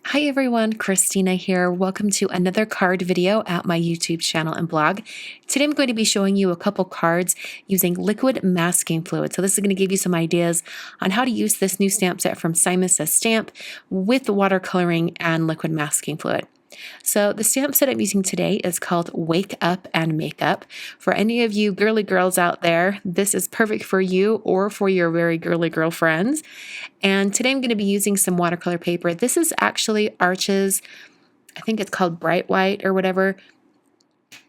Hi everyone, Christina here. Welcome to another card video at my YouTube channel and blog. Today I'm going to be showing you a couple cards using liquid masking fluid. So this is going to give you some ideas on how to use this new stamp set from Simon Says Stamp with watercoloring and liquid masking fluid. So the stamp set I'm using today is called Wake Up and Makeup. For any of you girly girls out there, this is perfect for you or for your very girly girl friends. And today I'm going to be using some watercolor paper. This is actually Arches, I think it's called Bright White or whatever.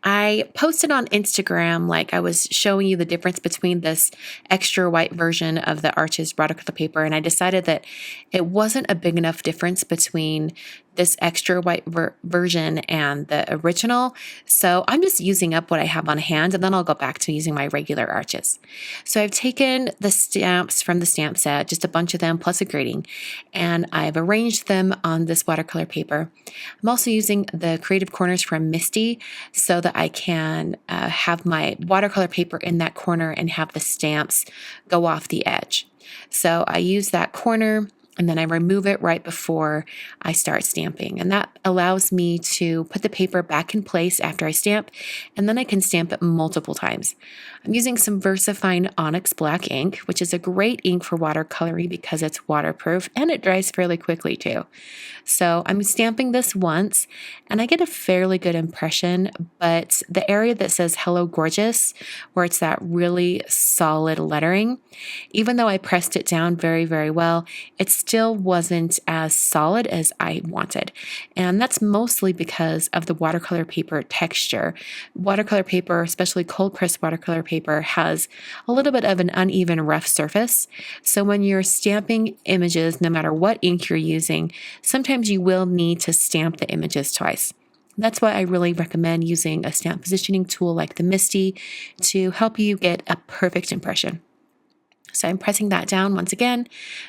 I posted on Instagram, like I was showing you the difference between this extra white version of the Arches watercolor paper, and I decided that it wasn't a big enough difference between this extra white version and the original. So I'm just using up what I have on hand, and then I'll go back to using my regular Arches. So I've taken the stamps from the stamp set, just a bunch of them plus a grading, and I've arranged them on this watercolor paper. I'm also using the Creative Corners from Misty so that I can have my watercolor paper in that corner and have the stamps go off the edge. So I use that corner and then I remove it right before I start stamping. And that allows me to put the paper back in place after I stamp, and then I can stamp it multiple times. I'm using some VersaFine Onyx Black ink, which is a great ink for watercoloring because it's waterproof and it dries fairly quickly too. So I'm stamping this once and I get a fairly good impression, but the area that says Hello Gorgeous, where it's that really solid lettering, even though I pressed it down very, very well, it still wasn't as solid as I wanted. And that's mostly because of the watercolor paper texture. Watercolor paper, especially cold pressed watercolor paper, has a little bit of an uneven, rough surface. So when you're stamping images, no matter what ink you're using, sometimes you will need to stamp the images twice. That's why I really recommend using a stamp positioning tool like the Misty to help you get a perfect impression. So I'm pressing that down once again,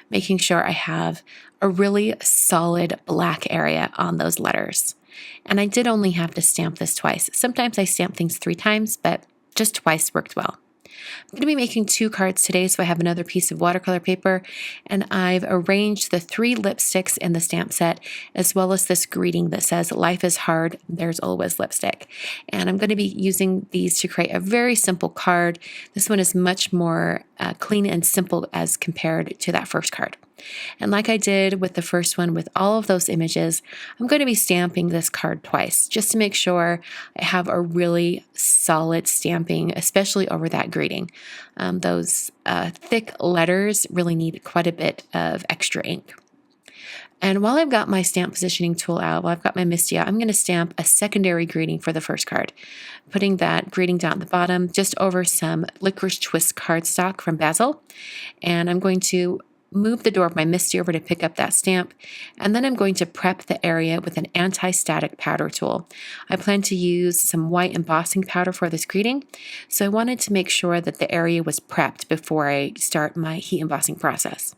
making sure I have a really solid black area on those letters. And I did only have to stamp this twice. Sometimes I stamp things 3 times, but just twice worked well. I'm going to be making 2 cards today, so I have another piece of watercolor paper, and I've arranged the 3 lipsticks in the stamp set, as well as this greeting that says, "Life is hard, there's always lipstick." And I'm going to be using these to create a very simple card. This one is much more clean and simple as compared to that first card. And like I did with the first one with all of those images, I'm going to be stamping this card twice just to make sure I have a really solid stamping, especially over that greeting. Those thick letters really need quite a bit of extra ink. And while I've got my stamp positioning tool out, while I've got my Misty out, I'm going to stamp a secondary greeting for the first card, putting that greeting down at the bottom just over some Licorice Twist cardstock from Basil. And I'm going to move the door of my Misty over to pick up that stamp, and then I'm going to prep the area with an anti-static powder tool. I plan to use some white embossing powder for this greeting, so I wanted to make sure that the area was prepped before I start my heat embossing process.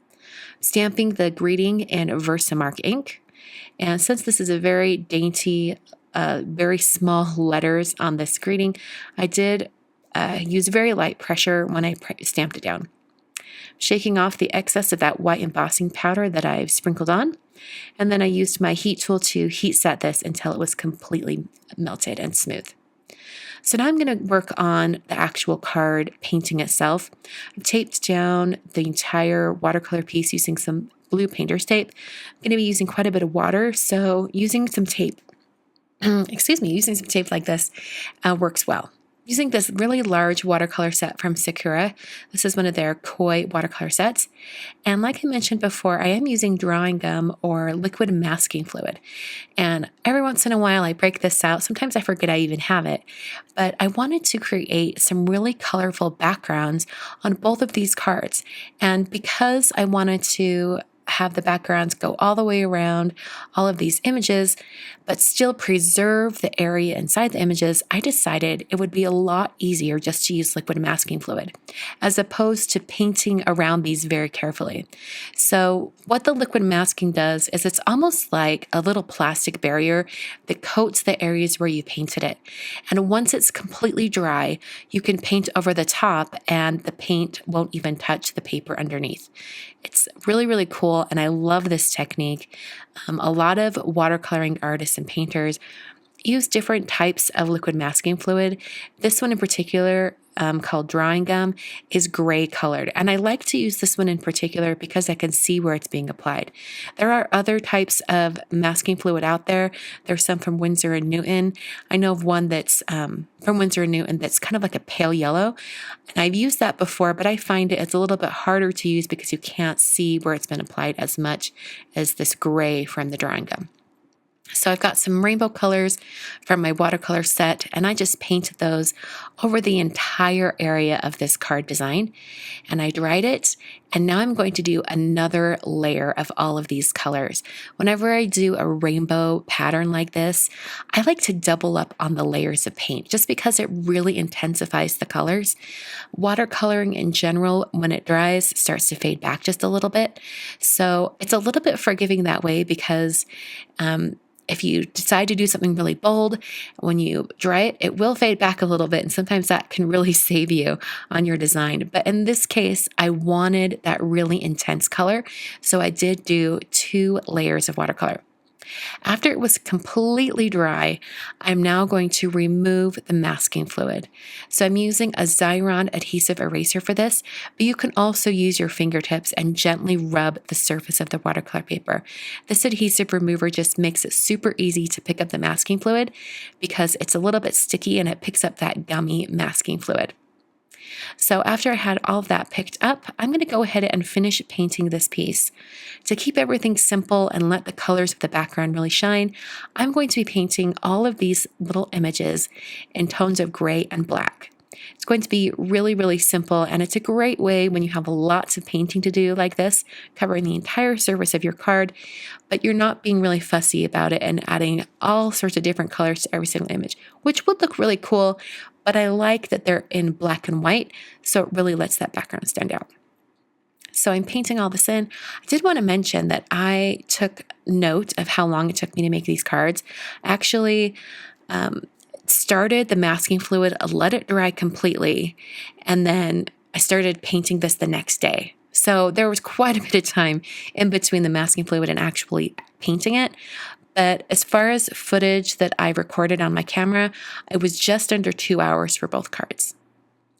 Stamping the greeting in Versamark ink, and since this is a very dainty, very small letters on this greeting, I did use very light pressure when I stamped it down. Shaking off the excess of that white embossing powder that I've sprinkled on, and then I used my heat tool to heat set this until it was completely melted and smooth. So now I'm going to work on the actual card painting itself. I've taped down the entire watercolor piece using some blue painter's tape. I'm going to be using quite a bit of water, so using some tape, using some tape like this works well. Using this really large watercolor set from Sakura. This is one of their koi watercolor sets. And like I mentioned before, I am using drawing gum or liquid masking fluid. And every once in a while I break this out. Sometimes I forget I even have it. But I wanted to create some really colorful backgrounds on both of these cards. And because I wanted to have the backgrounds go all the way around all of these images, but still preserve the area inside the images, I decided it would be a lot easier just to use liquid masking fluid, as opposed to painting around these very carefully. So what the liquid masking does is it's almost like a little plastic barrier that coats the areas where you painted it. And once it's completely dry, you can paint over the top and the paint won't even touch the paper underneath. It's really, really cool. simple, and I love this technique. A lot of watercoloring artists and painters use different types of liquid masking fluid. This one in particular, called drawing gum, is gray colored. And I like to use this one in particular because I can see where it's being applied. There are other types of masking fluid out there. There's some from Winsor & Newton. I know of one that's from Winsor & Newton that's kind of like a pale yellow. And I've used that before, but I find it's a little bit harder to use because you can't see where it's been applied as much as this gray from the drawing gum. So I've got some rainbow colors from my watercolor set, and I just painted those over the entire area of this card design. And I dried it, and now I'm going to do another layer of all of these colors. Whenever I do a rainbow pattern like this, I like to double up on the layers of paint just because it really intensifies the colors. Watercoloring in general, when it dries, starts to fade back just a little bit. So it's a little bit forgiving that way because if you decide to do something really bold, when you dry it, it will fade back a little bit, and sometimes that can really save you on your design. But in this case, I wanted that really intense color, so I did do 2 layers of watercolor. After it was completely dry, I'm now going to remove the masking fluid. So I'm using a Xyron adhesive eraser for this, but you can also use your fingertips and gently rub the surface of the watercolor paper. This adhesive remover just makes it super easy to pick up the masking fluid because it's a little bit sticky and it picks up that gummy masking fluid. So after I had all of that picked up, I'm going to go ahead and finish painting this piece. To keep everything simple and let the colors of the background really shine, I'm going to be painting all of these little images in tones of gray and black. It's going to be really, really simple, and it's a great way when you have lots of painting to do like this, covering the entire surface of your card, but you're not being really fussy about it and adding all sorts of different colors to every single image, which would look really cool, but I like that they're in black and white, so it really lets that background stand out. So I'm painting all this in. I did want to mention that I took note of how long it took me to make these cards. Actually, started the masking fluid, let it dry completely, and then I started painting this the next day. So there was quite a bit of time in between the masking fluid and actually painting it. But as far as footage that I recorded on my camera, it was just under 2 hours for both cards.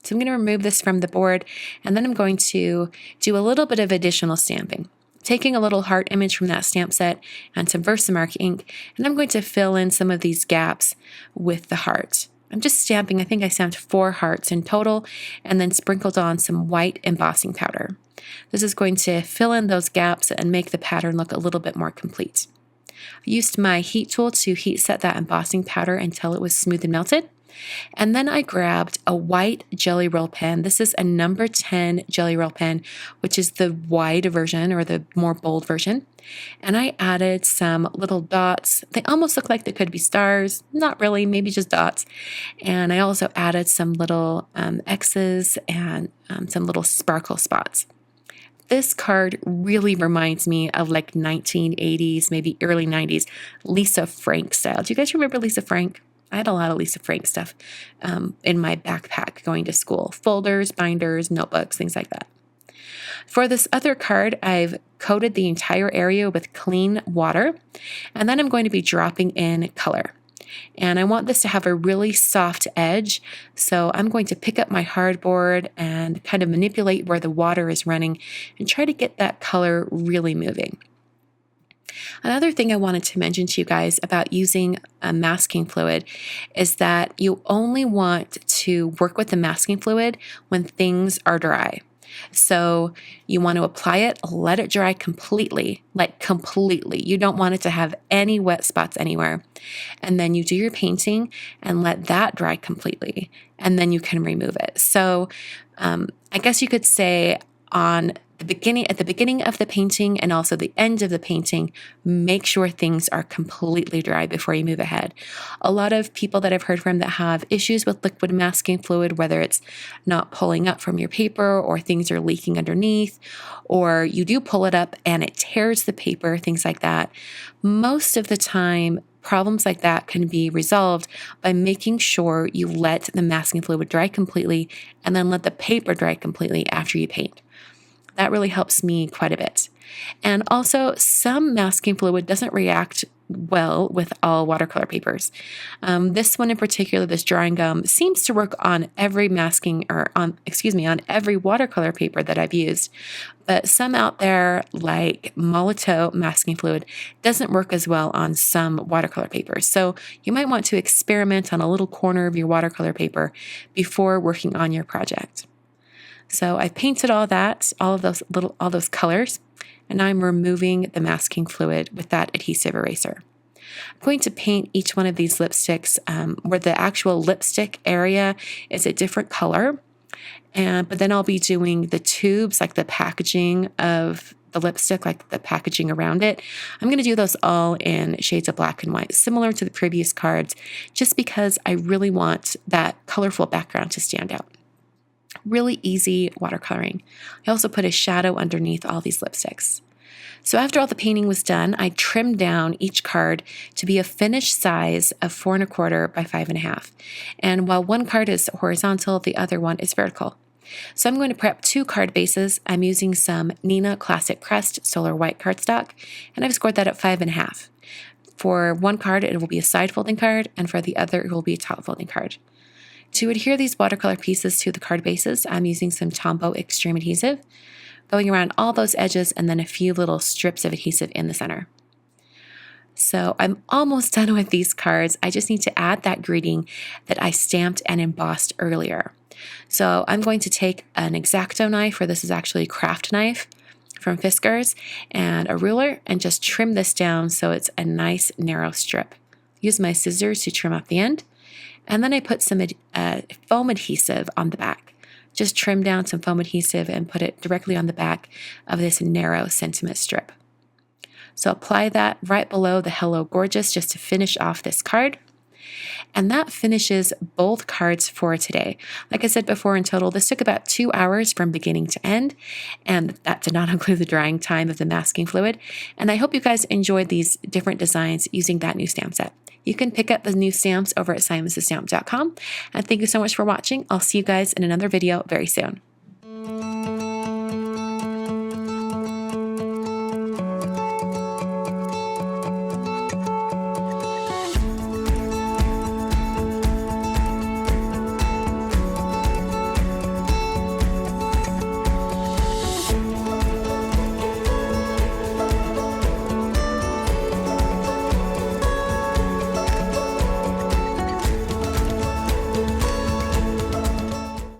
So I'm going to remove this from the board, and then I'm going to do a little bit of additional stamping. Taking a little heart image from that stamp set and some Versamark ink, and I'm going to fill in some of these gaps with the heart. I'm just stamping, I think I stamped 4 hearts in total, and then sprinkled on some white embossing powder. This is going to fill in those gaps and make the pattern look a little bit more complete. I used my heat tool to heat set that embossing powder until it was smooth and melted. And then I grabbed a white Gelly Roll pen. This is a number 10 Gelly Roll pen, which is the wide version or the more bold version. And I added some little dots. They almost look like they could be stars. Not really, maybe just dots. And I also added some little X's and some little sparkle spots. This card really reminds me of like 1980s, maybe early 90s, Lisa Frank style. Do you guys remember Lisa Frank? I had a lot of Lisa Frank stuff in my backpack going to school. Folders, binders, notebooks, things like that. For this other card, I've coated the entire area with clean water, and then I'm going to be dropping in color. And I want this to have a really soft edge, so I'm going to pick up my hardboard and kind of manipulate where the water is running and try to get that color really moving. Another thing I wanted to mention to you guys about using a masking fluid is that you only want to work with the masking fluid when things are dry. So you want to apply it, let it dry completely, like completely. You don't want it to have any wet spots anywhere. And then you do your painting and let that dry completely, and then you can remove it. So I guess you could say at the beginning of the painting and also the end of the painting, make sure things are completely dry before you move ahead. A lot of people that I've heard from that have issues with liquid masking fluid, whether it's not pulling up from your paper or things are leaking underneath, or you do pull it up and it tears the paper, things like that. Most of the time, problems like that can be resolved by making sure you let the masking fluid dry completely and then let the paper dry completely after you paint. That really helps me quite a bit. And also, some masking fluid doesn't react well with all watercolor papers. This one in particular, this drawing gum, seems to work on every on every watercolor paper that I've used. But some out there, like Molotow masking fluid, doesn't work as well on some watercolor papers. So you might want to experiment on a little corner of your watercolor paper before working on your project. So I've painted all those colors, and I'm removing the masking fluid with that adhesive eraser. I'm going to paint each one of these lipsticks where the actual lipstick area is a different color, but then I'll be doing the tubes, like the packaging of the lipstick, like the packaging around it. I'm going to do those all in shades of black and white, similar to the previous cards, just because I really want that colorful background to stand out. Really easy watercoloring. I also put a shadow underneath all these lipsticks. So after all the painting was done, I trimmed down each card to be a finished size of 4 1/4 by 5 1/2. And while one card is horizontal, the other one is vertical. So I'm going to prep 2 card bases. I'm using some Neenah Classic Pressed Solar White cardstock, and I've scored that at 5 1/2. For one card, it will be a side folding card, and for the other, it will be a top folding card. To adhere these watercolor pieces to the card bases, I'm using some Tombow Extreme Adhesive, going around all those edges and then a few little strips of adhesive in the center. So I'm almost done with these cards. I just need to add that greeting that I stamped and embossed earlier. So I'm going to take an X-Acto knife, or this is actually a craft knife from Fiskars, and a ruler, and just trim this down so it's a nice narrow strip. Use my scissors to trim up the end. And then I put some foam adhesive on the back. Just trim down some foam adhesive and put it directly on the back of this narrow sentiment strip. So apply that right below the Hello Gorgeous just to finish off this card. And that finishes both cards for today. Like I said before, in total, this took about 2 hours from beginning to end, and that did not include the drying time of the masking fluid. And I hope you guys enjoyed these different designs using that new stamp set. You can pick up the new stamps over at simonstamp.com. And thank you so much for watching. I'll see you guys in another video very soon.